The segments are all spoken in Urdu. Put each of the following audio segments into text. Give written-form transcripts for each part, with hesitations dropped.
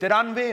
93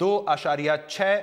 2.6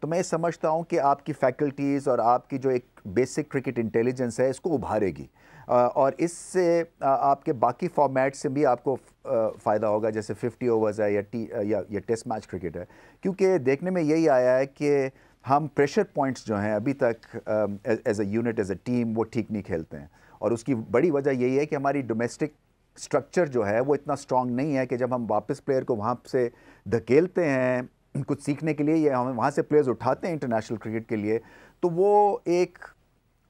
تو میں سمجھتا ہوں کہ آپ کی فیکلٹیز اور آپ کی جو ایک بیسک کرکٹ انٹیلیجنس ہے اس کو ابھارے گی، اور اس سے آپ کے باقی فارمیٹ سے بھی آپ کو فائدہ ہوگا، جیسے 50 اوورز ہے یا ٹیسٹ میچ کرکٹ ہے. کیونکہ دیکھنے میں یہی آیا ہے کہ ہم پریشر پوائنٹس جو ہیں ابھی تک as a unit as a team وہ ٹھیک نہیں کھیلتے ہیں، اور اس کی بڑی وجہ یہی ہے کہ ہماری ڈومیسٹک سٹرکچر جو ہے وہ اتنا سٹرونگ نہیں ہے کہ جب ہم واپس پلیئر کو وہاں سے دھکیلتے ہیں کچھ سیکھنے کے لیے یا ہم وہاں سے پلیئرز اٹھاتے ہیں انٹرنیشنل کرکٹ کے لیے، تو وہ ایک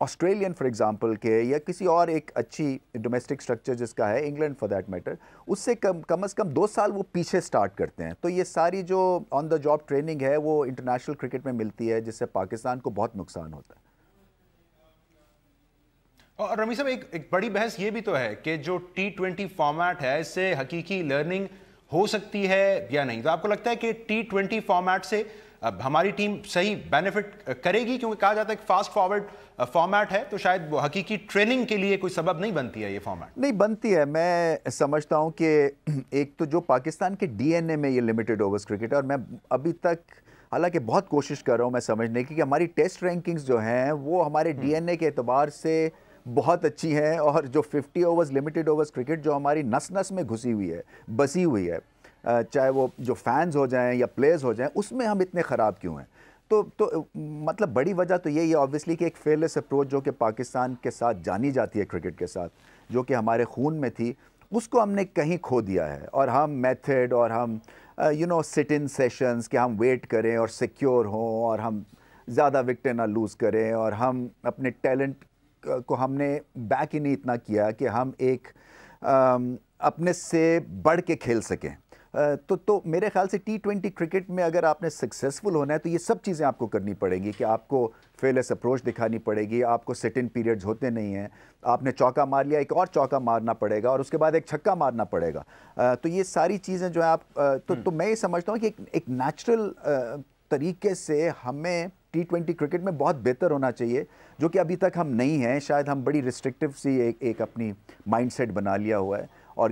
آسٹریلین فار ایگزامپل کے یا کسی اور ایک اچھی ڈومیسٹک سٹرکچر جس کا ہے، انگلینڈ فار دیٹ میٹر، اس سے کم از کم 2 سال وہ پیچھے سٹارٹ کرتے ہیں. تو یہ ساری جو آن دا جاب ٹریننگ ہے وہ انٹرنیشنل کرکٹ میں ملتی ہے، جس سے پاکستان کو بہت نقصان ہوتا ہے. اور رمی صاحب ایک بڑی بحث یہ بھی تو ہے کہ جو T20 فارمیٹ ہے اس سے حقیقی لرننگ ہو سکتی ہے یا نہیں. تو آپ کو لگتا ہے کہ T20 فارمیٹ سے ہماری ٹیم صحیح بینیفٹ کرے گی؟ کیونکہ کہا جاتا ہے کہ فاسٹ فارورڈ فارمیٹ ہے تو شاید وہ حقیقی ٹریننگ کے لیے کوئی سبب نہیں بنتی ہے. یہ فارمیٹ نہیں بنتی ہے. میں سمجھتا ہوں کہ ایک تو جو پاکستان کے ڈی این اے میں یہ لمیٹڈ اوورز کرکٹ ہے، اور میں ابھی تک حالانکہ بہت کوشش کر رہا ہوں میں سمجھنے کی کہ ہماری ٹیسٹ رینکنگز جو ہیں وہ ہمارے ڈی این اے کے اعتبار سے بہت اچھی ہیں، اور جو 50 اوورز لمیٹڈ اوورز کرکٹ جو ہماری نس نس میں گھسی ہوئی ہے، بسی ہوئی ہے، چاہے وہ جو فینز ہو جائیں یا پلیئرز ہو جائیں، اس میں ہم اتنے خراب کیوں ہیں؟ تو مطلب بڑی وجہ تو یہی ہے آبویسلی کہ ایک فیئرلیس اپروچ جو کہ پاکستان کے ساتھ جانی جاتی ہے کرکٹ کے ساتھ، جو کہ ہمارے خون میں تھی، اس کو ہم نے کہیں کھو دیا ہے. اور ہم میتھڈ اور ہم سٹ ان سیشنز کہ ہم ویٹ کریں اور سیکیور ہوں اور ہم زیادہ وکٹیں نہ لوز کریں، اور ہم اپنے ٹیلنٹ کو ہم نے بیک ہی نہیں اتنا کیا کہ ہم ایک اپنے سے بڑھ کے کھیل سکیں. تو میرے خیال سے T20 کرکٹ میں اگر آپ نے سکسیزفل ہونا ہے تو یہ سب چیزیں آپ کو کرنی پڑے گی کہ آپ کو فیئرلیس اپروچ دکھانی پڑے گی، آپ کو سٹ ان پیریڈز ہوتے نہیں ہیں، آپ نے چوکا مار لیا ایک اور چوکا مارنا پڑے گا اور اس کے بعد ایک چھکا مارنا پڑے گا. تو یہ ساری چیزیں جو ہیں آپ تو میں یہ سمجھتا ہوں کہ ایک نیچرل طریقے سے ہمیں T20 کرکٹ میں بہت بہتر ہونا چاہیے، جو کہ ابھی تک ہم نہیں ہیں. شاید ہم بڑی ریسٹرکٹیو سی ایک اپنی مائنڈ سیٹ بنا لیا ہوا ہے، اور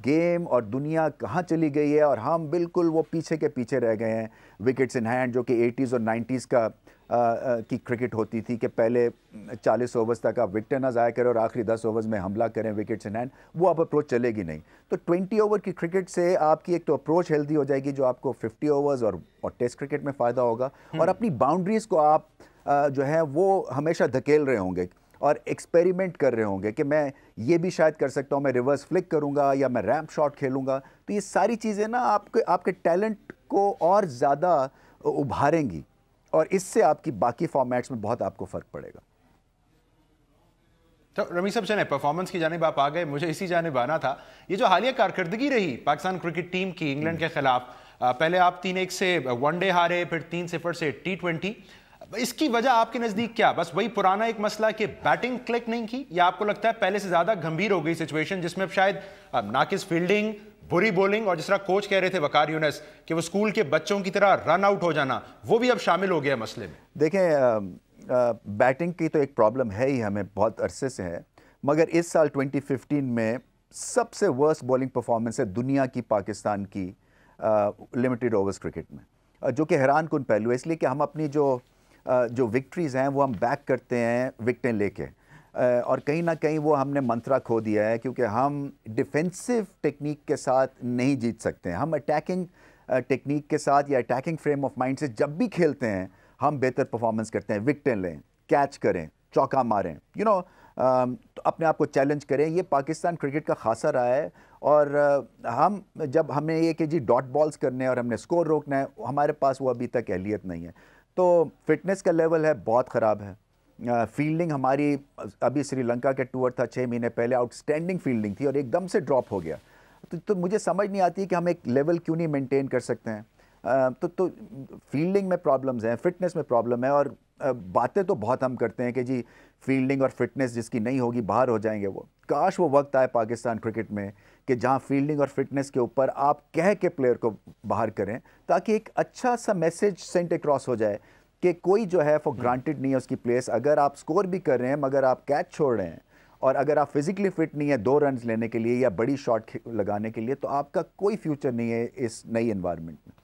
گیم اور دنیا کہاں چلی گئی ہے اور ہم بالکل وہ پیچھے کے پیچھے رہ گئے ہیں. وکٹس ان ہینڈ جو کہ 80s اور 90s کی کرکٹ ہوتی تھی کہ پہلے 40 اوورز تک آپ وکٹیں نہ ضائع کریں اور آخری 10 اوورز میں حملہ کریں وکٹس ان ہینڈ، وہ اب اپروچ چلے گی نہیں. تو 20 اوور کی کرکٹ سے آپ کی ایک تو اپروچ ہیلدی ہو جائے گی جو آپ کو 50 اوورز اور ٹیسٹ کرکٹ میں فائدہ ہوگا، اور اپنی باؤنڈریز کو آپ جو ہے وہ ہمیشہ دھکیل رہے ہوں گے اور ایکسپیریمنٹ کر رہے ہوں گے کہ میں یہ بھی شاید کر سکتا ہوں، میں ریورس فلک کروں گا یا میں ریمپ شاٹ کھیلوں گا. تو یہ ساری چیزیں نا آپ کے ٹیلنٹ کو اور زیادہ ابھاریں گی، اور اس سے آپ کی باقی فارمیٹس میں بہت آپ کو فرق پڑے گا. تو رمی صاحب چلیں پرفارمنس کی جانب آپ آ گئے، مجھے اسی جانب آنا تھا. یہ جو حالیہ کارکردگی رہی پاکستان کرکٹ ٹیم کی انگلینڈ کے خلاف، پہلے آپ 3-1 سے ون ڈے ہارے، پھر 3-0 سے T20، اس کی وجہ آپ کے نزدیک کیا؟ بس وہی پرانا ایک مسئلہ کہ بیٹنگ کلک نہیں کی، یا آپ کو لگتا ہے پہلے سے زیادہ گھمبیر ہو گئی سچویشن جس میں شاید ناقص فیلڈنگ، بری بولنگ، اور جس طرح کوچ کہہ رہے تھے وقار یونس کہ وہ اسکول کے بچوں کی طرح رن آؤٹ ہو جانا، وہ بھی اب شامل ہو گیا مسئلے میں؟ دیکھیں بیٹنگ کی تو ایک پرابلم ہے ہی، ہمیں بہت عرصے سے ہے، مگر اس سال 2015 میں سب سے ورسٹ بولنگ پرفارمنس ہے دنیا کی پاکستان کی لمیٹڈ اوورز کرکٹ میں، جو کہ حیران کن پہلو ہے، اس لیے کہ ہم اپنی جو وکٹریز ہیں وہ ہم بیک کرتے ہیں وکٹیں لے کے، اور کہیں نہ کہیں وہ ہم نے منترا کھو دیا ہے، کیونکہ ہم ڈیفینسو ٹیکنیک کے ساتھ نہیں جیت سکتے ہیں. ہم اٹیکنگ ٹیکنیک کے ساتھ یا اٹیکنگ فریم آف مائنڈ سے جب بھی کھیلتے ہیں ہم بہتر پرفارمنس کرتے ہیں، وکٹیں لیں، کیچ کریں، چوکا ماریں، تو اپنے آپ کو چیلنج کریں. یہ پاکستان کرکٹ کا خاصہ رہا ہے، اور ہم جب ہمیں یہ کہ جی ڈاٹ بالز کرنے ہیں اور ہم نے سکور روکنا ہے، ہمارے پاس وہ ابھی تک اہلیت نہیں ہے. تو فٹنس کا لیول ہے بہت خراب ہے. فیلڈنگ ہماری ابھی سری لنکا کے ٹور تھا 6 مہینے پہلے، آؤٹ سٹینڈنگ فیلڈنگ تھی اور ایک دم سے ڈراپ ہو گیا. تو مجھے سمجھ نہیں آتی کہ ہم ایک لیول کیوں نہیں مینٹین کر سکتے ہیں. تو فیلڈنگ میں پرابلمز ہیں، فٹنس میں پرابلم ہے، اور باتیں تو بہت ہم کرتے ہیں کہ جی فیلڈنگ اور فٹنس جس کی نہیں ہوگی باہر ہو جائیں گے. وہ کاش وہ وقت آئے پاکستان کرکٹ میں کہ جہاں فیلڈنگ اور فٹنس کے اوپر آپ کہہ کے پلیئر کو باہر کریں، تاکہ ایک اچھا سا میسیج سینٹ اکراس ہو جائے کہ کوئی جو ہے فار گرانٹیڈ نہیں ہے اس کی پلیس. اگر آپ سکور بھی کر رہے ہیں مگر آپ کیچ چھوڑ رہے ہیں، اور اگر آپ فزیکلی فٹ نہیں ہے 2 رنز لینے کے لیے یا بڑی شاٹ لگانے کے لیے، تو آپ کا کوئی فیوچر نہیں ہے اس نئی انوائرمنٹ میں.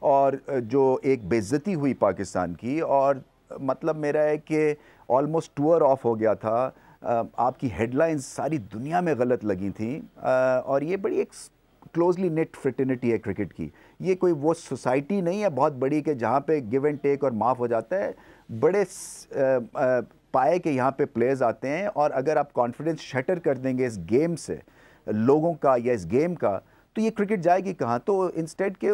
اور جو ایک بے عزتی ہوئی پاکستان کی، اور مطلب میرا ہے کہ آلموسٹ ٹور آف ہو گیا تھا. آپ کی ہیڈ لائنز ساری دنیا میں غلط لگی تھیں، اور یہ بڑی ایک کلوزلی نیٹ فریٹرنیٹی ہے کرکٹ کی. یہ کوئی وہ سوسائٹی نہیں ہے بہت بڑی کہ جہاں پہ گیو اینڈ ٹیک اور معاف ہو جاتا ہے. بڑے پائے کے یہاں پہ پلیئرز آتے ہیں، اور اگر آپ کانفیڈنس شٹر کر دیں گے اس گیم سے لوگوں کا یا اس گیم کا، تو یہ کرکٹ جائے گی کہاں؟ تو انسٹیڈ کہ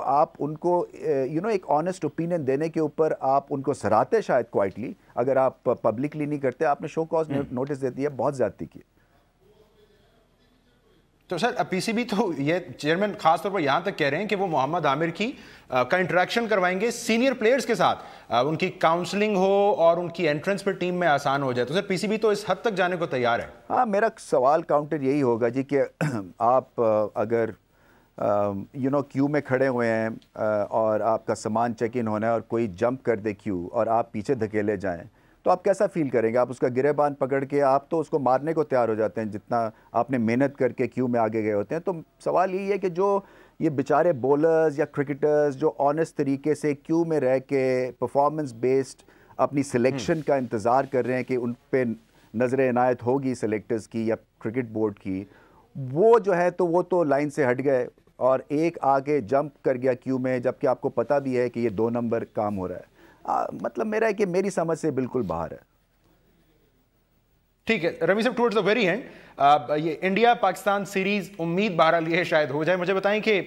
آپ ان کو ایک آنیسٹ اوپینین دینے کے اوپر آپ ان کو سراہتے شاید کوائٹلی، اگر آپ پبلکلی نہیں کرتے. آپ نے شو کاز نوٹس دے دیا، بہت زیادتی کی. تو سر پی سی بی تو یہ چیئرمین خاص طور پر یہاں تک کہہ رہے ہیں کہ وہ محمد عامر کی کا انٹریکشن کروائیں گے سینئر پلیئرز کے ساتھ، ان کی کاؤنسلنگ ہو اور ان کی انٹرنس پر ٹیم میں آسان ہو جائے. تو سر پی سی بی تو اس حد تک جانے کو تیار ہے. ہاں، میرا سوال کاؤنٹر یہی ہوگا جی کہ آپ اگر کیو میں کھڑے ہوئے ہیں اور آپ کا سامان چیک ان ہونا ہے اور کوئی جمپ کر دے کیو اور آپ پیچھے دھکیلے جائیں، تو آپ کیسا فیل کریں گے؟ آپ اس کا گریبان پکڑ کے آپ تو اس کو مارنے کو تیار ہو جاتے ہیں جتنا آپ نے محنت کر کے کیو میں آگے گئے ہوتے ہیں. تو سوال یہی ہے کہ جو یہ بیچارے بولرز یا کرکٹرز جو آنیسٹ طریقے سے کیو میں رہ کے پرفارمنس بیسڈ اپنی سلیکشن کا انتظار کر رہے ہیں کہ ان پہ نظر عنایت ہوگی سلیکٹرز کی یا کرکٹ بورڈ کی، وہ جو ہے تو وہ تو لائن سے ہٹ گئے اور ایک آگے جمپ کر گیا کیو میں، جبکہ آپ کو پتہ بھی ہے کہ یہ 2 نمبر کام ہو رہا ہے. مطلب میرا ہے کہ میری سمجھ سے بالکل باہر ہے. ٹھیک ہے رمی صاحب، ٹورڈز دا ویری اینڈ یہ انڈیا پاکستان سیریز امید بہرحال یہ شاید ہو جائے. مجھے بتائیں کہ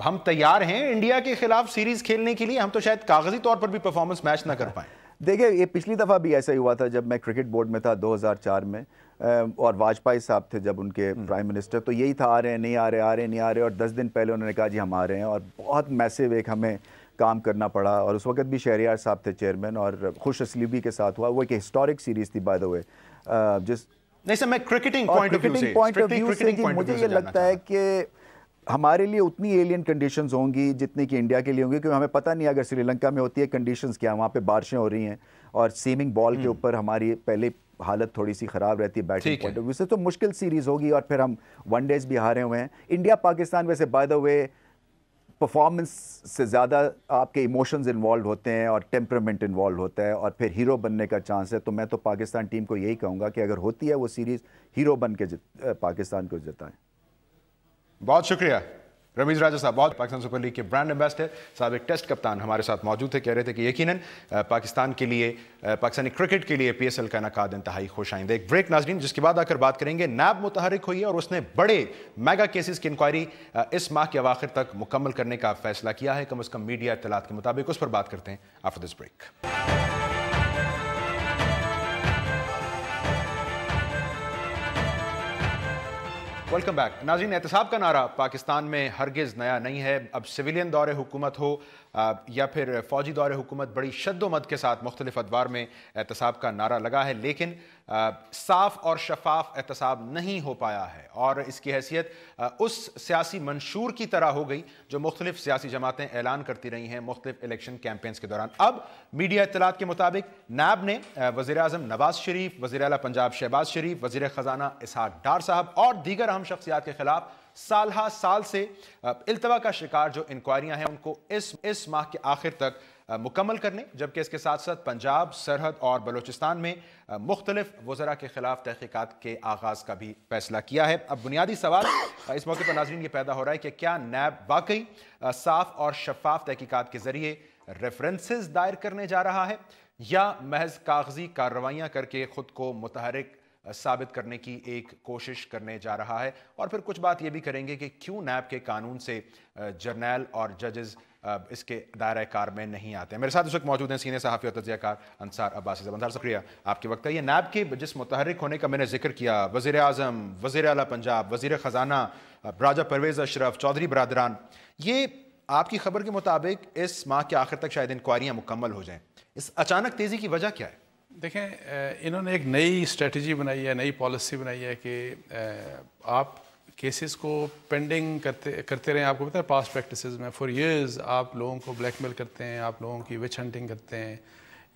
ہم تیار ہیں انڈیا کے خلاف سیریز کھیلنے کے لیے؟ ہم تو شاید کاغذی طور پر بھی پرفارمنس میچ نہ کر پائیں. دیکھیں، یہ پچھلی دفعہ بھی ایسا ہی ہوا تھا جب میں کرکٹ بورڈ میں تھا 2004 میں، اور واجپئی صاحب تھے جب ان کے پرائم منسٹر. تو یہی تھا، آ رہے ہیں نہیں آ رہے، آ رہے ہیں نہیں آ رہے، اور 10 دن پہلے انہوں نے کہا جی ہم آ رہے ہیں، اور بہت میسو ایک ہمیں کام کرنا پڑا. اور اس وقت بھی شہریار صاحب تھے چیئرمین، اور خوش اسلیبی کے ساتھ ہوا. وہ ایک ہسٹورک سیریز تھی بائی دا وے. جس نہیں سر، میں کرکٹنگ پوائنٹ آف ویو سے مجھے یہ لگتا ہے کہ ہمارے لیے اتنی ایلین کنڈیشنز ہوں گی جتنی کہ انڈیا کے لیے ہوں گی، کیونکہ ہمیں پتہ نہیں اگر سری لنکا میں ہوتی ہے کنڈیشنز کیا، وہاں پہ بارشیں ہو رہی ہیں اور سیمنگ بال کے اوپر ہماری پہلے حالت تھوڑی سی خراب رہتی ہے بیٹنگ پوائنٹ آف ویو سے. تو مشکل سیریز ہوگی، اور پھر ہم ون ڈیز بھی ہارے ہوئے ہیں. انڈیا پاکستان ویسے بائی دا وے پرفارمنس سے زیادہ آپ کے ایموشنز انوالو ہوتے ہیں اور ٹیمپرامنٹ انوالو ہوتا ہے، اور پھر ہیرو بننے کا چانس ہے. تو میں تو پاکستان ٹیم کو یہی کہوں گا کہ اگر ہوتی ہے وہ سیریز، ہیرو بن کے پاکستان کو جتائیں. بہت شکریہ رمیز راجہ صاحب. بہت پاکستان سپر لیگ کے برانڈ ایمبیسڈر صاحب، ایک ٹیسٹ کپتان ہمارے ساتھ موجود تھے. کہہ رہے تھے کہ یقیناً پاکستان کے لیے، پاکستانی کرکٹ کے لیے پی ایس ایل کا انعقاد انتہائی خوش آئندہ. ایک بریک ناظرین، جس کے بعد آ کر بات کریں گے. نیب متحرک ہوئی ہے اور اس نے بڑے میگا کیسز کی انکوائری اس ماہ کے اواخر تک مکمل کرنے کا فیصلہ کیا ہے، کم از کم میڈیا اطلاعات کے مطابق. اس پر بات کرتے ہیں after this break. Welcome back ناظرین. احتساب کا نعرہ پاکستان میں ہرگز نیا نہیں ہے. اب سویلین دور حکومت ہو یا پھر فوجی دور حکومت، بڑی شد و مد کے ساتھ مختلف ادوار میں احتساب کا نعرہ لگا ہے، لیکن صاف اور شفاف احتساب نہیں ہو پایا ہے. اور اس کی حیثیت اس سیاسی منشور کی طرح ہو گئی جو مختلف سیاسی جماعتیں اعلان کرتی رہی ہیں مختلف الیکشن کیمپینز کے دوران. اب میڈیا اطلاعات کے مطابق نیب نے وزیر اعظم نواز شریف، وزیر اعلیٰ پنجاب شہباز شریف، وزیر خزانہ اسحاق ڈار صاحب اور دیگر اہم شخصیات کے خلاف سال ہا سال سے التوا کا شکار جو انکوائریاں ہیں ان کو اس ماہ کے آخر تک مکمل کرنے، جبکہ اس کے ساتھ ساتھ پنجاب، سرحد اور بلوچستان میں مختلف وزراء کے خلاف تحقیقات کے آغاز کا بھی فیصلہ کیا ہے. اب بنیادی سوال اس موقع پر ناظرین یہ پیدا ہو رہا ہے کہ کیا نیب واقعی صاف اور شفاف تحقیقات کے ذریعے ریفرنسز دائر کرنے جا رہا ہے، یا محض کاغذی کارروائیاں کر کے خود کو متحرک ثابت کرنے کی ایک کوشش کرنے جا رہا ہے. اور پھر کچھ بات یہ بھی کریں گے کہ کیوں نیب کے قانون سے جرنیل اور ججز اس کے دائرہ کار میں نہیں آتے ہیں. میرے ساتھ اس وقت موجود ہیں سینئر صحافی اور تجزیہ کار انصار عباسی صاحب. انصار شکریہ آپ کے وقت ہے. یہ نیب کے جس متحرک ہونے کا میں نے ذکر کیا، وزیر اعظم، وزیر اعلیٰ پنجاب، وزیر خزانہ راجہ پرویز اشرف، چودھری برادران، یہ آپ کی خبر کے مطابق اس ماہ کے آخر تک شاید انکوائریاں مکمل ہو جائیں. اس اچانک تیزی کی وجہ کیا ہے؟ دیکھیں، انہوں نے ایک نئی اسٹریٹجی بنائی ہے، نئی پالیسی بنائی ہے کہ آپ کیسز کو پینڈنگ کرتے رہیں. آپ کو پتہ ہے پاسٹ پریکٹسز میں فور ایئرز آپ لوگوں کو بلیک میل کرتے ہیں، آپ لوگوں کی وچ ہنٹنگ کرتے ہیں،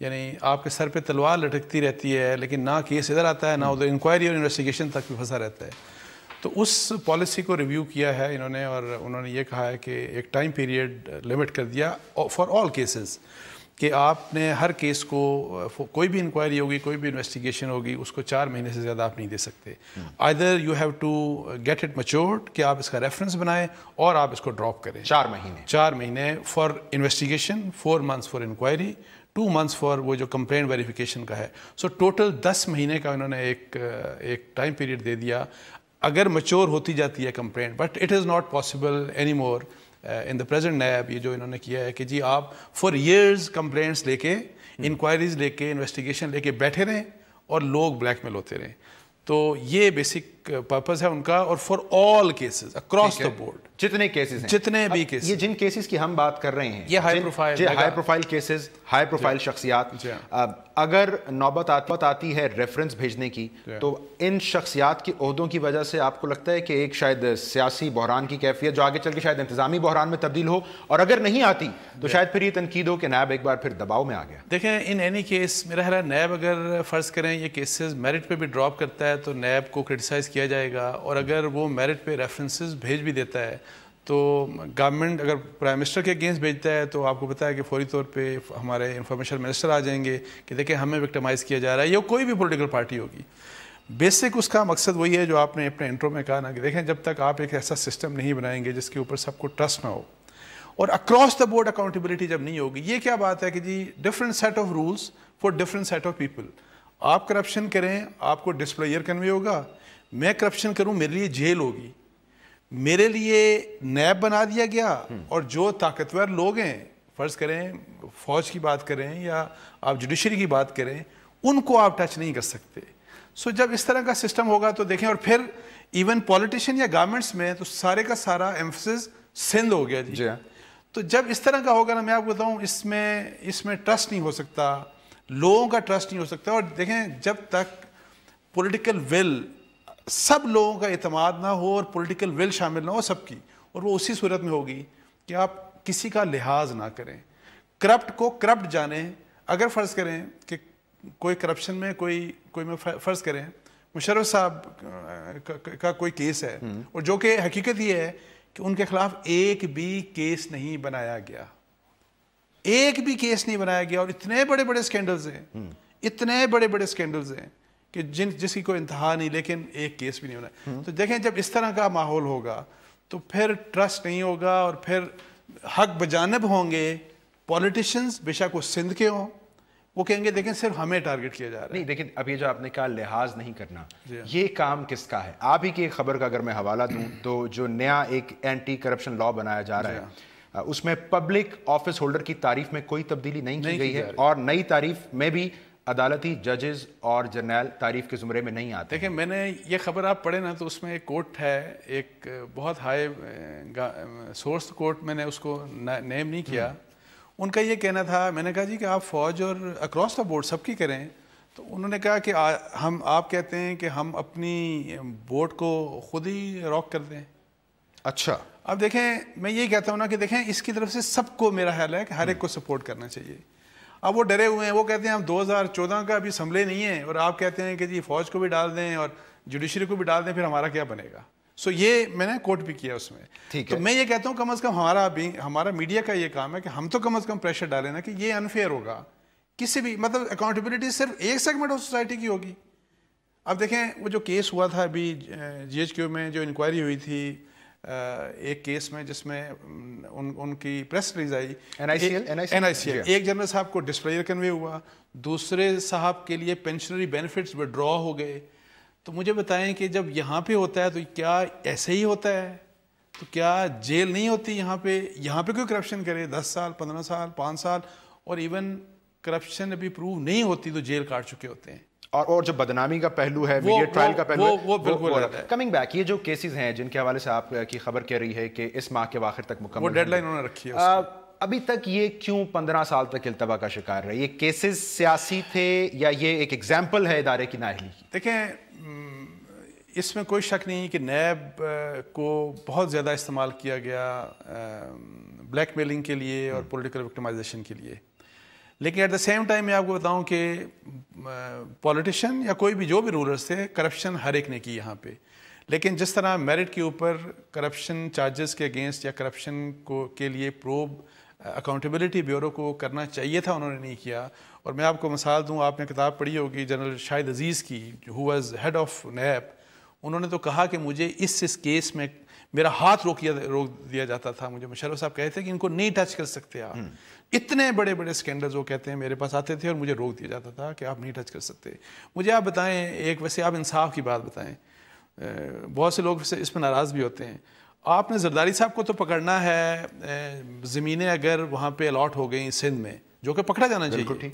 یعنی آپ کے سر پہ تلوار لٹکتی رہتی ہے، لیکن نہ کیس ادھر آتا ہے نہ ادھر، انکوائری اور انویسٹیگیشن تک بھی پھنسا رہتا ہے. تو اس پالیسی کو ریویو کیا ہے انہوں نے، اور انہوں نے یہ کہا ہے کہ ایک ٹائم پیریڈ لمٹ کر دیا فار آل کیسز کہ آپ نے ہر کیس کو کوئی بھی انکوائری ہوگی، کوئی بھی انویسٹیگیشن ہوگی، اس کو 4 مہینے سے زیادہ آپ نہیں دے سکتے. Either you have to get it matured کہ آپ اس کا ریفرنس بنائیں اور آپ اس کو ڈراپ کریں. 4 مہینے for investigation, 4 months for inquiry, 2 months for وہ جو کمپلین ویریفیکیشن کا ہے. سو ٹوٹل 10 مہینے کا انہوں نے ایک ٹائم پیریڈ دے دیا اگر میچور ہوتی جاتی ہے complain. But it is not possible any more in the present NAB. یہ جو انہوں نے کیا ہے کہ جی آپ فار ایئرز کمپلینٹس لے کے، انکوائریز لے کے، انویسٹیگیشن لے کے بیٹھے رہیں اور لوگ بلیک میل ہوتے رہیں. تو یہ بیسک پرپز ہے ان کا، اور for all cases across the board, جتنے کیسز ہیں، جتنے بھی کیسز. یہ جن کیسز کی ہم بات کر رہے ہیں یہ high profile cases, high profile شخصیات، اگر نوبت آتی ہے ریفرنس بھیجنے کی تو ان شخصیات کے عہدوں کی وجہ سے آپ کو لگتا ہے کہ ایک شاید سیاسی بحران کی کیفیت جو آگے چل کے شاید انتظامی بحران میں تبدیل ہو، اور اگر نہیں آتی تو شاید پھر یہ تنقید ہو کہ نیب ایک بار پھر دباؤ میں آ گیا؟ دیکھیں ان اینی کیس میرا خیال ہے نیب اگر فرض کریں یہ کیسز میرٹ پہ بھی ڈراپ کرتا ہے تو نیب کو کرٹیسائز کیا جائے گا، اور اگر وہ میرٹ پہ ریفرنسز بھیج بھی دیتا ہے تو گورنمنٹ اگر پرائم منسٹر کے اگینسٹ بھیجتا ہے تو آپ کو پتہ ہے کہ فوری طور پہ ہمارے انفارمیشن منسٹر آ جائیں گے کہ دیکھیں ہمیں وکٹمائز کیا جا رہا ہے، یا کوئی بھی پولیٹیکل پارٹی ہوگی. بیسک اس کا مقصد وہی ہے جو آپ نے اپنے انٹرو میں کہا نا کہ دیکھیں جب تک آپ ایک ایسا سسٹم نہیں بنائیں گے جس کے اوپر سب کو ٹرسٹ نہ ہو، اور اکراس دا بورڈ اکاؤنٹیبلٹی جب نہیں ہوگی. یہ کیا بات ہے کہ جی different set of rules for different set of people. آپ کرپشن کریں آپ کو ڈسپلیر کنوے ہوگا، میں کرپشن کروں میرے لیے جیل ہوگی. میرے لیے نیب بنا دیا گیا، اور جو طاقتور لوگ ہیں فرض کریں فوج کی بات کریں یا آپ جوڈیشری کی بات کریں، ان کو آپ ٹچ نہیں کر سکتے. سو جب اس طرح کا سسٹم ہوگا تو دیکھیں، اور پھر ایون پولیٹیشین یا گورنمنٹس میں تو سارے کا سارا ایمفسس سندھ ہو گیا جی. تو جب اس طرح کا ہوگا نا، میں آپ کو بتاؤں اس میں ٹرسٹ نہیں ہو سکتا، لوگوں کا ٹرسٹ نہیں ہو سکتا. اور دیکھیں جب تک پولیٹیکل ول، سب لوگوں کا اعتماد نہ ہو اور پولیٹیکل ول شامل نہ ہو سب کی، اور وہ اسی صورت میں ہوگی کہ آپ کسی کا لحاظ نہ کریں، کرپٹ کو کرپٹ جانیں. اگر فرض کریں کہ کوئی کرپشن میں کوئی میں فرض کریں مشرف صاحب کا کوئی کیس ہے، اور جو کہ حقیقت یہ ہے کہ ان کے خلاف ایک بھی کیس نہیں بنایا گیا، ایک بھی کیس نہیں بنایا گیا، اور اتنے بڑے بڑے اسکینڈلز ہیں کہ جس کی کوئی انتہا نہیں، لیکن ایک کیس بھی نہیں بنا. تو دیکھیں جب اس طرح کا ماحول ہوگا تو پھر ٹرسٹ نہیں ہوگا، اور پھر حق بجانب ہوں گے پولیٹیشینز، بے شک وہ سندھ کے ہوں، وہ کہیں گے دیکھیں صرف ہمیں ٹارگٹ کیا جا رہا ہے. نہیں لیکن اب یہ جو آپ نے کہا لحاظ نہیں کرنا، یہ کام کس کا ہے؟ آپ ہی کی ایک خبر کا اگر میں حوالہ دوں تو جو نیا ایک اینٹی کرپشن لا بنایا جا رہا ہے اس میں پبلک آفس ہولڈر کی تعریف میں کوئی تبدیلی نہیں کی گئی ہے، اور نئی تعریف میں بھی عدالتی ججز اور جرنیل تعریف کے زمرے میں نہیں آتے. دیکھیں میں نے یہ خبر آپ پڑھیں نا تو اس میں ایک کوٹ ہے، ایک بہت ہائی سورس کوٹ، میں نے اس کو نیم نہیں کیا. ان کا یہ کہنا تھا، میں نے کہا جی کہ آپ فوج اور اکراس دا بورڈ سب کی کریں، تو انہوں نے کہا کہ آپ کہتے ہیں کہ ہم اپنی بورڈ کو خود ہی راک کر دیں. اچھا اب دیکھیں میں یہ کہتا ہوں نا کہ دیکھیں اس کی طرف سے سب کو میرا خیال ہے کہ ہر ایک کو سپورٹ کرنا چاہیے. اب وہ ڈرے ہوئے ہیں، وہ کہتے ہیں ہم 2014 کا ابھی اسمبلی نہیں ہے، اور آپ کہتے ہیں کہ جی فوج کو بھی ڈال دیں اور جوڈیشری کو بھی ڈال دیں، پھر ہمارا کیا بنے گا. سو یہ میں نے کوٹ بھی کیا اس میں. تو میں یہ کہتا ہوں کم از کم ہمارا میڈیا کا یہ کام ہے کہ ہم تو کم از کم پریشر ڈالیں نا کہ یہ انفیئر ہوگا کسی بھی، مطلب اکاؤنٹیبلٹی صرف ایک سیگمنٹ آف سوسائٹی کی ہوگی. اب دیکھیں وہ جو کیس ہوا تھا ابھی GHQ میں، جو انکوائری ہوئی تھی ایک کیس میں جس میں ان کی پریس ریلیز آئی، NICL، ایک جنرل صاحب کو ڈسپلیر کنوے ہوا، دوسرے صاحب کے لیے پینشنری بینیفٹس وڈرا ہو گئے. تو مجھے بتائیں کہ جب یہاں پہ ہوتا ہے تو کیا ایسے ہی ہوتا ہے؟ تو کیا جیل نہیں ہوتی یہاں پہ کوئی کرپشن کرے 10 سال 15 سال 5 سال، اور ایون کرپشن ابھی پروو نہیں ہوتی تو جیل کاٹ چکے ہوتے ہیں. اور جو بدنامی کا پہلو ہے، میڈیا ٹرائل کا پہلو ہے، وہ بالکل کمنگ بیک. یہ جو کیسز ہیں جن کے حوالے سے آپ کی خبر کہہ رہی ہے کہ اس ماہ کے آخر تک مکمل، وہ ڈیڈ لائن انہوں نے رکھی ہے، ابھی تک یہ کیوں 15 سال تک التوا کا شکار رہے؟ یہ کیسز سیاسی تھے یا یہ ایک ایگزامپل ہے ادارے کی نااہلی کی؟ دیکھیں اس میں کوئی شک نہیں کہ نیب کو بہت زیادہ استعمال کیا گیا بلیک میلنگ کے لیے اور پولیٹیکل وکٹمائزیشن کے لیے. لیکن ایٹ دا سیم ٹائم میں آپ کو بتاؤں کہ پولیٹیشین یا کوئی بھی جو بھی رولرز تھے، کرپشن ہر ایک نے کی یہاں پہ. لیکن جس طرح میرٹ کے اوپر کرپشن چارجز کے اگینسٹ یا کرپشن کو کے لیے پروب اکاؤنٹیبلٹی بیورو کو کرنا چاہیے تھا، انہوں نے نہیں کیا. اور میں آپ کو مثال دوں، آپ نے کتاب پڑھی ہوگی جنرل شاہد عزیز کی، who was head of NAB. انہوں نے تو کہا کہ مجھے اس کیس میں میرا ہاتھ روک دیا جاتا تھا. مجھے مشرف صاحب کہتے تھے کہ ان کو نہیں ٹچ کر سکتے آپ. اتنے بڑے بڑے اسکینڈلز وہ کہتے ہیں میرے پاس آتے تھے اور مجھے روک دیا جاتا تھا کہ آپ نہیں ٹچ کر سکتے. مجھے آپ بتائیں ایک، ویسے آپ انصاف کی بات بتائیں، بہت سے لوگ اس پہ ناراض بھی ہوتے ہیں. آپ نے زرداری صاحب کو تو پکڑنا ہے، زمینیں اگر وہاں پہ الاٹ ہو گئیں سندھ میں، جو کہ پکڑا جانا چاہیے،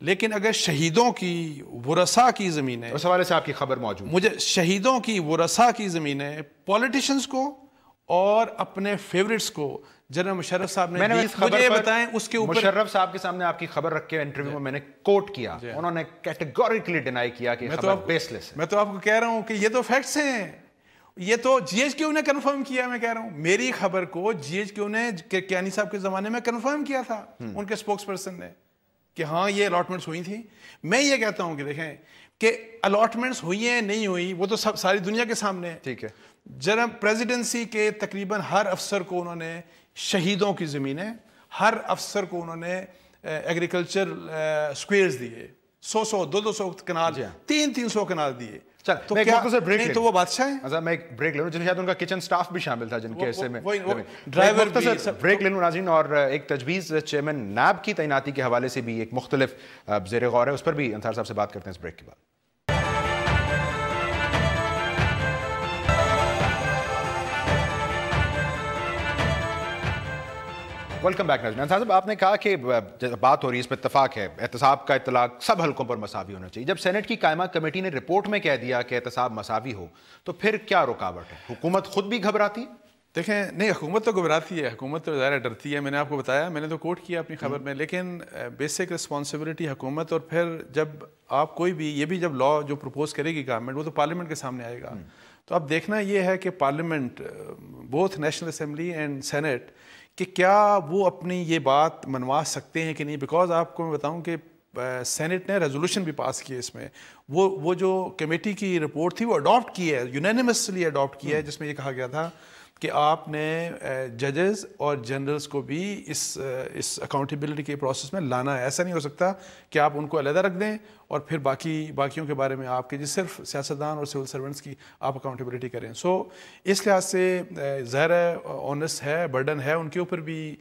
لیکن اگر شہیدوں کی ورثاء کی زمینیں، اس حوالے سے آپ کی خبر موجود، مجھے شہیدوں کی ورثاء کی زمینیں پولیٹیشنز کو اور اپنے فیوریٹس کو جنرل مشرف صاحب نے مجھے بتائیں اس کے اوپر. مشرف صاحب کے سامنے آپ کی خبر رکھ کے انٹرویو میں میں نے کوٹ کیا، انہوں نے کیٹیگوریکلی ڈینائی کیا کہ خبر بیس لیس ہے. میں تو آپ کو کہہ رہا ہوں کہ یہ تو فیکٹس ہیں، یہ تو جی ایچ کیو نے کنفرم کیا. میں کہہ رہا ہوں میری خبر کو جی ایچ کیو نے کیانی صاحب کے زمانے میں کنفرم کیا تھا، ان کے سپوکس پرسن نے، کہ ہاں یہ الاٹمنٹس ہوئی تھیں. میں یہ کہتا ہوں کہ دیکھیں کہ الاٹمنٹس ہوئی ہیں نہیں ہوئی وہ تو ساری دنیا کے سامنے ہے. ٹھیک ہے. جناب پریزیڈنسی کے تقریباً ہر افسر کو انہوں نے شہیدوں کی زمینیں، ہر افسر کو انہوں نے ایگریکلچر سکویئرز دیے، 100 200 کنال، 300 کنال دیے. تو کیا نہیں تو وہ بادشاہ ہیں. میں ایک بریک لے لوں، جن شاید ان کا کچن سٹاف بھی شامل تھا جن کے حصے میں ڈرائیور بریک لے لوں ناظرین. اور ایک تجویز چیئرمین نیب کی تعیناتی کے حوالے سے بھی ایک مختلف زیر غور ہے، اس پر بھی انصار صاحب سے بات کرتے ہیں اس بریک کے بعد. ویلکم بیک ناظرین. صاحب آپ نے کہا کہ بات ہو رہی ہے، اس پہ اتفاق ہے، احتساب کا اطلاق سب حلقوں پر مساوی ہونا چاہیے. جب سینٹ کی قائمہ کمیٹی نے رپورٹ میں کہہ دیا کہ احتساب مساوی ہو تو پھر کیا رکاوٹ ہے؟ حکومت خود بھی گھبراتی ہے؟ دیکھیں نہیں، حکومت تو گھبراتی ہے، حکومت تو ظاہر ڈرتی ہے. میں نے آپ کو بتایا، میں نے تو کوٹ کیا اپنی خبر میں، لیکن بیسک رسپانسبلٹی حکومت. اور پھر جب آپ کوئی بھی یہ بھی جب لا جو پروپوز کرے گی گورنمنٹ، وہ تو پارلیمنٹ کے سامنے آئے گا. تو اب دیکھنا یہ ہے کہ parliament, both national assembly and senate, کہ کیا وہ اپنی یہ بات منوا سکتے ہیں کہ نہیں. بیکاز آپ کو میں بتاؤں کہ سینٹ نے ریزولوشن بھی پاس کی ہے اس میں، وہ جو کمیٹی کی رپورٹ تھی وہ اڈاپٹ کی ہے، یونینیمسلی اڈاپٹ کیا ہے، جس میں یہ کہا گیا تھا کہ آپ نے ججز اور جنرلز کو بھی اس اکاؤنٹیبلٹی کے پروسیس میں لانا ہے. ایسا نہیں ہو سکتا کہ آپ ان کو علیحدہ رکھ دیں اور پھر باقیوں کے بارے میں آپ کے صرف سیاستدان اور سول سرونٹس کی آپ اکاؤنٹیبلٹی کریں. سو اس لحاظ سے ظاہر اونس ہے، برڈن ہے ان کے اوپر بھی،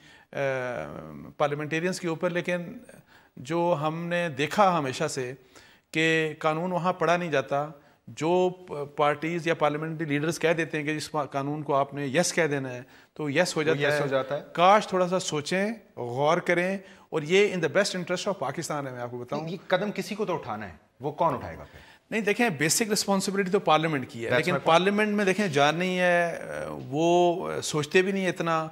پارلیمنٹیرینس کے اوپر. لیکن جو ہم نے دیکھا ہمیشہ سے کہ قانون وہاں پڑھا نہیں جاتا. جو پارٹیز یا پارلیمنٹری لیڈرز کہہ دیتے ہیں کہ اس قانون کو آپ نے یس کہہ دینا ہے تو یس ہو جاتا ہے. کاش تھوڑا سا سوچیں، غور کریں، اور یہ in the best interest of Pakistan ہے. میں آپ کو بتاؤں یہ قدم کسی کو تو اٹھانا ہے، وہ کون اٹھائے گا؟ نہیں دیکھیں، بیسک رسپانسبلٹی تو پارلیمنٹ کی ہے، لیکن پارلیمنٹ میں دیکھیں جان نہیں ہے، وہ سوچتے بھی نہیں اتنا.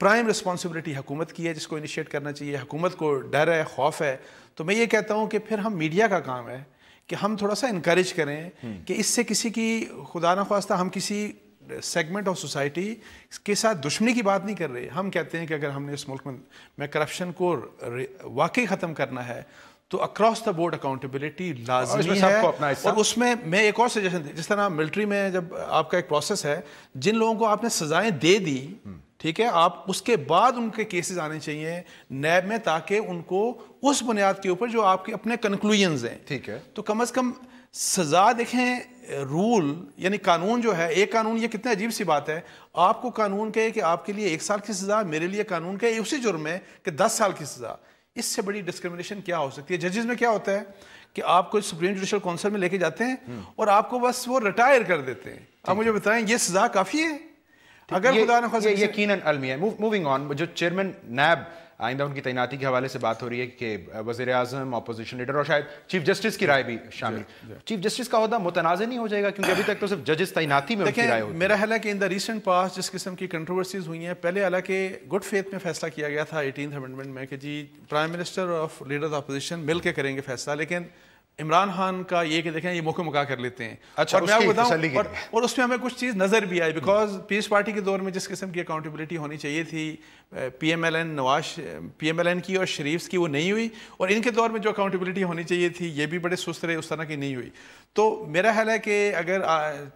پرائم رسپانسبلٹی حکومت کی ہے جس کو انیشیٹ کرنا چاہیے. حکومت کو ڈر ہے، خوف ہے. تو میں یہ کہتا ہوں کہ پھر ہم میڈیا کا کام ہے کہ ہم تھوڑا سا انکریج کریں کہ اس سے کسی کی خدا نخواستہ ہم کسی سیگمنٹ آف سوسائٹی کے ساتھ دشمنی کی بات نہیں کر رہے. ہم کہتے ہیں کہ اگر ہم نے اس ملک میں کرپشن کو واقعی ختم کرنا ہے تو اکراس دا بورڈ اکاؤنٹیبلٹی لازمی ہے. اور اس میں ایک اور سجیشن دی، جس طرح ملٹری میں جب آپ کا ایک پروسیس ہے، جن لوگوں کو آپ نے سزائیں دے دی، ٹھیک ہے، آپ اس کے بعد ان کے کیسز آنے چاہیے نیب میں، تاکہ ان کو اس بنیاد کے اوپر جو آپ کے اپنے کنکلوژنز ہیں، ٹھیک ہے، تو کم از کم سزا دیکھیں. رول یعنی قانون جو ہے، ایک قانون، یہ کتنا عجیب سی بات ہے، آپ کو قانون کہے کہ آپ کے لیے 1 سال کی سزا، میرے لیے قانون کہے اسی جرم ہے کہ 10 سال کی سزا. اس سے بڑی ڈسکرمنیشن کیا ہو سکتی ہے؟ ججز میں کیا ہوتا ہے کہ آپ کو سپریم جوڈیشل کونسل میں لے کے جاتے ہیں اور آپ کو بس وہ ریٹائر کر دیتے ہیں. اب مجھے بتائیں یہ سزا کافی ہے؟ اگر خدا نخواستہ یقیناً المی ہے. موونگ آن، جو چیئرمین نیب آئندہ ان کی تعیناتی کے حوالے سے بات ہو رہی ہے کہ وزیر اعظم، اپوزیشن لیڈر اور شاید چیف جسٹس کی رائے بھی شامل. چیف جسٹس کا عہدہ متنازع نہیں ہو جائے گا؟ کیونکہ ابھی تک تو صرف ججز تعیناتی میں ان کی رائے ہوتی ہے. میرا خیال ہے کہ ان دا ریسنٹ پاس جس قسم کی کنٹروورسیز ہوئی ہیں، پہلے حالانکہ گڈ فیتھ میں فیصلہ کیا گیا تھا 18th امینڈمنٹ میں کہ جی پرائم منسٹر اور لیڈر آف اپوزیشن مل کے کریں گے فیصلہ، لیکن عمران خان کا یہ کہ دیکھیں یہ موقع مکا کر لیتے ہیں. اچھا اور میں آپ کو بتاؤں اور اور اس میں ہمیں کچھ چیز نظر بھی آئی, بیکاز پیس پارٹی کے دور میں جس قسم کی اکاؤنٹیبلٹی ہونی چاہیے تھی پی ایم ایل این کی اور شریفس کی وہ نہیں ہوئی, اور ان کے دور میں جو اکاؤنٹیبلٹی ہونی چاہیے تھی یہ بھی بڑے سست رہے, اس طرح کی نہیں ہوئی. تو میرا خیال ہے کہ اگر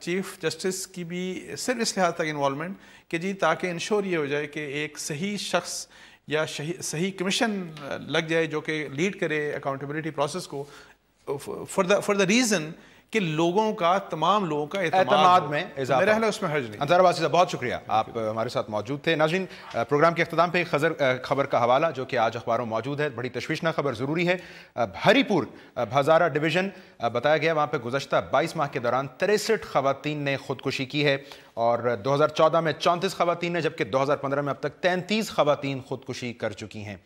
چیف جسٹس کی بھی صرف اس لحاظ تک انوالومنٹ کہ جی تاکہ انشور یہ ہو جائے کہ ایک صحیح شخص یا صحیح کمیشن لگ جائے جو کہ لیڈ کرے اکاؤنٹیبلٹی پروسیس کو, for the reason کہ لوگوں کا تمام لوگوں کا اعتماد میں اضافہ. میرا خیال ہے اس میں حرج نہیں. انصار عباسی صاحب بہت شکریہ, آپ ہمارے ساتھ موجود تھے. ناظرین پروگرام کے اختتام پہ ایک خبر کا حوالہ جو کہ آج اخباروں موجود ہے, بڑی تشویشناک خبر ضروری ہے. ہری پور ہزارہ ڈویژن بتایا گیا وہاں پہ گزشتہ 22 ماہ کے دوران 63 خواتین نے خودکشی کی ہے, اور 2014 میں 34 خواتین نے, جبکہ 2015 میں اب تک 33 خواتین خودکشی کر چکی ہیں.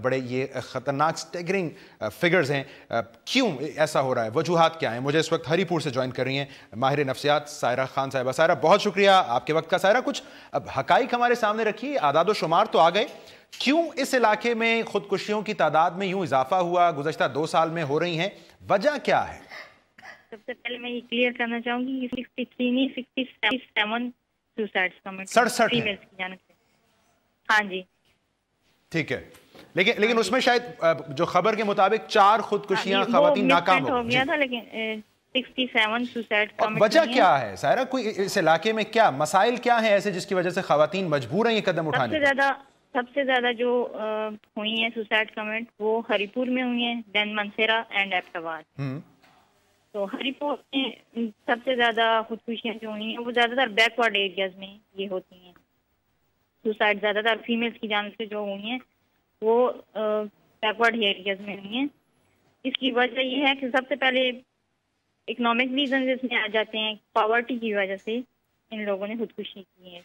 بڑے یہ خطرناک سٹیگرنگ فگرز ہیں. کیوں ایسا ہو رہا ہے, وجوہات کیا ہیں؟ مجھے اس وقت ہری پور سے جوائن کر رہی ہیں ماہر نفسیات سائرہ خان صاحبہ. سائرہ بہت شکریہ آپ کے وقت کا. سائرہ کچھ اب حقائق ہمارے سامنے رکھیے, اعداد و شمار تو آ گئے, کیوں اس علاقے میں خودکشیوں کی تعداد میں یوں اضافہ ہوا, گزشتہ 2 سال میں ہو رہی ہیں, وجہ کیا ہے؟ سب سے پہلے میں یہ کلیئر کرنا چاہوں گی کہ 63 نہیں 67 سوسائڈز کمٹ 67 فیمیلز کی جانب سے. ہاں جی ٹھیک ہے, لیکن اس میں شاید جو خبر کے مطابق 4 خودکشیاں خواتین ناکام ہو گیا تھا, لیکن 67 سوسائڈ کمٹ. وجہ کیا ہے سائرہ؟ کوئی اس علاقے میں کیا مسائل کیا ہیں ایسے جس کی وجہ سے خواتین مجبور ہیں یہ قدم اٹھانے؟ سب سے زیادہ جو ہوئی ہیں سوسائڈ کمٹ وہ ہری پور میں ہوئی ہیں, دین منسیرا اینڈ ایبٹ آباد. تو ہری پور میں سب سے زیادہ خودکشیاں جو ہوئی ہیں وہ زیادہ تر بیک ورڈ ایریاز میں یہ ہوتی ہیں. سوسائڈ زیادہ تر فیمیلز کی جانب سے جو ہوئی ہیں وہ بیک ورڈ ایریاز میں ہوئی ہیں. اس کی وجہ یہ ہے کہ سب سے پہلے اکنامک ریزنز اس میں آ جاتے ہیں, پاورٹی کی وجہ سے ان لوگوں نے خودکشی کی ہے.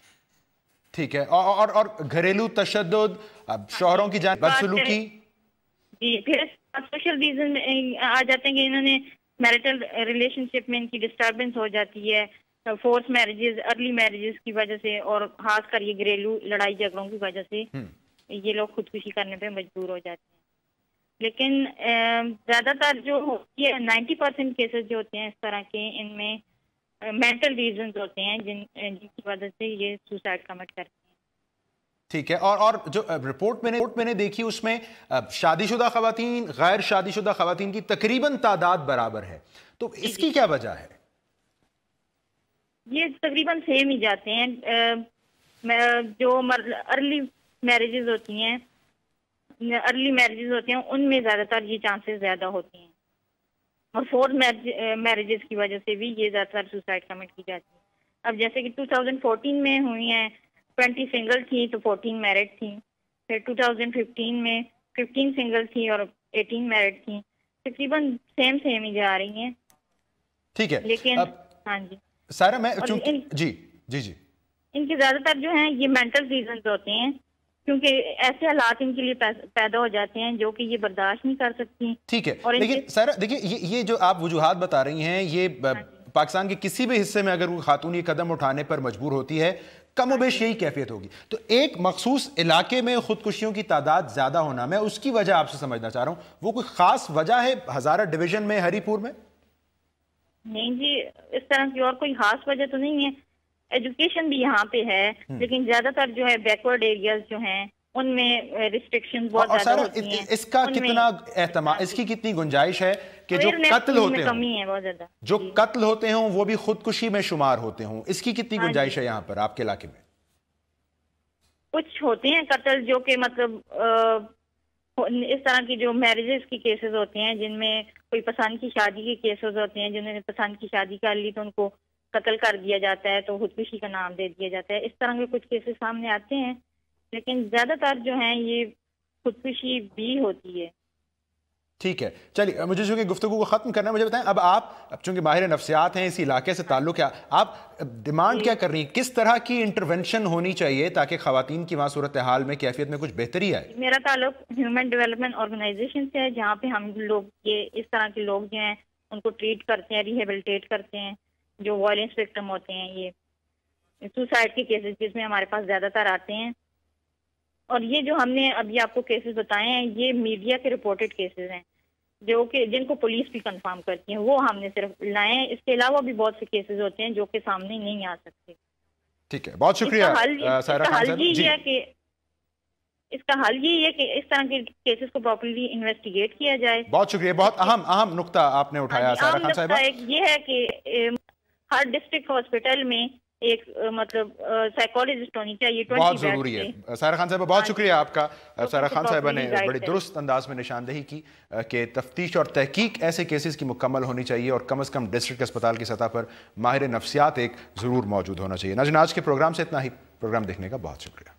ٹھیک ہے, اور گھریلو تشدد, شوہروں کی جانب بدسلوکی. جی, پھر سوشل ریزن آ جاتے ہیں کہ انہوں نے میرٹل ریلیشن شپ میں ان کی ڈسٹربنس ہو جاتی ہے, فورس میرجز, ارلی میرجز کی وجہ سے, اور خاص کر یہ گھریلو لڑائی جھگڑوں کی وجہ سے یہ لوگ خودکشی کرنے پہ مجبور ہو جاتے ہیں. لیکن زیادہ تر جو ہوتی ہے 90% کیسز جو ہوتے ہیں اس طرح کے, ان میں مینٹل ریزنز ہوتے ہیں جن کی وجہ سے یہ سوسائڈ کمٹ کرتے ہیں. ٹھیک ہے, اور جو رپورٹ میں نے دیکھی اس میں شادی شدہ خواتین غیر شادی شدہ خواتین کی تقریباً تعداد برابر ہے, تو اس کی کیا وجہ ہے؟ یہ تقریباً سیم ہی جاتے ہیں. جو ارلی میرجز ہوتی ہیں ان میں زیادہ تر یہ چانسز زیادہ ہوتے ہیں, اور فورس میرجز کی وجہ سے بھی یہ زیادہ تر سوسائڈ کمٹ کی جاتی ہے. اب جیسے کہ 2014 میں ہوئی ہیں 20 سنگل تھی تو 14 میرڈ تھیں, پھر 2015 میں 15 سنگل تھی اور 18 میرڈ تھیں. تقریباً سیم ہی جا رہی ہیں. ٹھیک ہے, لیکن ہاں جی سارا میں جی ان کے زیادہ تر جو ہیں یہ مینٹل ریزنز ہوتے ہیں, کیونکہ ایسے حالات ان کے لیے پیدا ہو جاتے ہیں جو کہ یہ برداشت نہیں کر سکتی. ٹھیک ہے, لیکن سارا دیکھیے یہ جو آپ وجوہات بتا رہی ہیں یہ پاکستان کے کسی بھی حصے میں اگر کوئی خاتون یہ قدم اٹھانے پر مجبور ہوتی ہے کم و بیش یہی کیفیت ہوگی. تو ایک مخصوص علاقے میں خودکشیوں کی تعداد زیادہ ہونا, میں اس کی وجہ آپ سے سمجھنا چاہ رہا ہوں, وہ کوئی خاص وجہ ہے ہزارہ ڈویژن میں, ہری پور میں؟ نہیں جی, اس طرح کی اور کوئی خاص وجہ تو نہیں ہے. ایجوکیشن بھی یہاں پہ ہے, لیکن زیادہ تر جو ہے بیکورڈ ایریاز جو ہیں ان میں ریسٹرکشن بہت زیادہ ہوتی ہیں. اس کا کتنا اہتمام, اس کی کتنی گنجائش ہے کہ جو قتل ہوتے ہیں جو قتل ہوتے ہوں وہ بھی خودکشی میں شمار ہوتے ہوں, اس کی کتنی گنجائش ہے یہاں پر آپ کے علاقے میں؟ کچھ ہوتے ہیں قتل جو کہ مطلب اس طرح کی جو میرجز کی کیسز ہوتے ہیں جن میں کوئی پسند کی شادی کے کیسز ہوتے ہیں, جنہوں نے پسند کی شادی کر لی تو ان کو قتل کر دیا جاتا ہے تو خودکشی کا نام دے دیا جاتا ہے. اس طرح کے کچھ کیسز سامنے آتے ہیں, لیکن زیادہ تر جو ہیں یہ خودکشی بھی ہوتی ہے. ٹھیک ہے, چلیے مجھے چونکہ گفتگو کو ختم کرنا ہے, مجھے بتائیں اب آپ چونکہ ماہر نفسیات ہیں, اسی علاقے سے تعلق ہے, آپ ڈیمانڈ کیا کر رہی ہیں, کس طرح کی انٹرونشن ہونی چاہیے تاکہ خواتین کی وہاں صورتحال میں کیفیت میں کچھ بہتری آئے؟ میرا تعلق ہیومن ڈیولپمنٹ آرگنائزیشن سے ہے, جہاں پہ ہم لوگ یہ اس طرح کے لوگ جو ہیں ان کو ٹریٹ کرتے ہیں, ریہیبلیٹیٹ کرتے ہیں, جو وائلنس وکٹم ہوتے ہیں, یہ سوسائڈ کے کیسز جس میں ہمارے پاس زیادہ تر آتے ہیں. اور یہ جو ہم نے ابھی آپ کو کیسز بتائے ہیں یہ میڈیا کے رپورٹڈ کیسز ہیں, جو کہ جن کو پولیس بھی کنفرم کرتی ہے، وہ ہم نے صرف لائے ہیں. اس کے علاوہ بھی بہت سے کیسز ہوتے ہیں جو کہ سامنے نہیں آ سکتے. ٹھیک ہے، بہت شکریہ سائرہ خان صاحب. اس کا حل یہی ہے کہ اس طرح کے کیسز کو پراپرلی انویسٹیگیٹ کیا جائے. بہت شکریہ، بہت اہم نقطہ آپ نے اٹھایا سائرہ خان صاحبہ. یہ ہے کہ ہر ڈسٹرکٹ ہاسپٹل میں ایک مطلب سائیکالوجسٹ ہونی چاہیے. بہت ضروری ہے. سائرہ خان صاحبہ بہت شکریہ آپ کا. سائرہ خان صاحبہ نے بڑی درست انداز میں نشاندہی کی کہ تفتیش اور تحقیق ایسے کیسز کی مکمل ہونی چاہیے اور کم از کم ڈسٹرکٹ اسپتال کی سطح پر ماہر نفسیات ایک ضرور موجود ہونا چاہیے. ناظرین آج کے پروگرام سے اتنا ہی. پروگرام دیکھنے کا بہت شکریہ.